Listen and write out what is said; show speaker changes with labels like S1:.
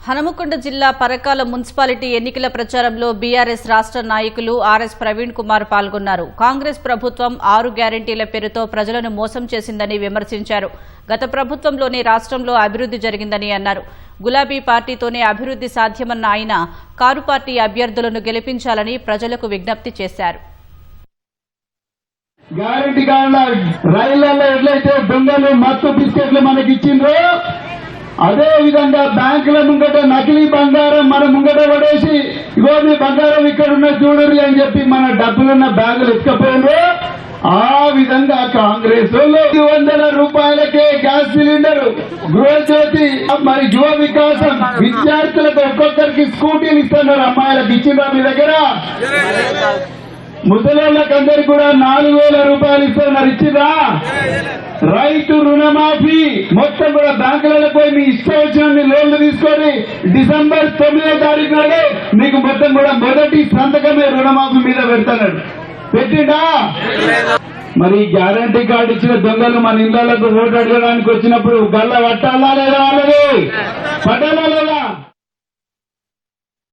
S1: హనుమకొండ జిల్లా పరకాల మున్సిపాలిటీ ఎన్నికల ప్రచారంలో బీఆర్ఎస్ రాష్ట్ర నాయకులు ఆర్ఎస్ ప్రవీణ్ కుమార్ పాల్గొన్నారు. కాంగ్రెస్ ప్రభుత్వం 6 గ్యారెంటీల పేరుతో ప్రజలను మోసం చేసిందని విమర్శించారు. గత ప్రభుత్వంలోనే రాష్ట్రంలో అభివృద్ధి జరిగిందని అన్నారు. గులాబీ పార్టీతోనే అభివృద్ధి సాధ్యమన్న ఆయన కారు పార్టీ అభ్యర్థులను గెలిపించాలని ప్రజలకు విజ్ఞప్తి చేశారు.
S2: గ్యారెంటీ కావాల రైళ్లలో ఎట్లయితే దొంగలు మత్తు బిస్కెట్లు మనకి ఇచ్చిండ్రో అదే విధంగా బ్యాంకుల ముంగట నకిలీ బంగారం మన ముంగట పడేసి ఇగో మీ బంగారం ఇక్కడ ఉన్న చూడరు అని చెప్పి మన డబ్బులున్న బ్యాంకులు ఎత్తుకపోయినరు. ఆ విధంగా కాంగ్రెస్ 200 రూపాయలకే గ్యాస్ సిలిండర్, గృహజ్యోతి, మరి యువ వికాసం, విద్యార్థులకు ఒక్కొక్కరికి స్కూటీలు ఇస్తున్నారు. అమ్మాయిలకు ఇచ్చిండ్రా మీ దగ్గర? ముసలోళ్ళకి అందరికి కూడా 4000 రూపాయలు ఇస్తున్నారు. ఇచ్చిందా? రైతు రుణమాఫీ మొత్తం కూడా బ్యాంకులలో పోయి మీ ఇష్టం వచ్చిన లోన్లు తీసుకొని డిసెంబర్ 9వ తారీఖు నాడే మీకు మొత్తం కూడా మొదటి సంతకమే రుణమాఫీ మీద పెడతాడు. పెట్టిండా? మరి గ్యారంటీ కార్డు ఇచ్చిన దొంగలు మన ఇళ్లకు ఓటు అడగడానికి వచ్చినప్పుడు గల్ల పట్టాలా లేదా? వాళ్ళది పట్టాలా?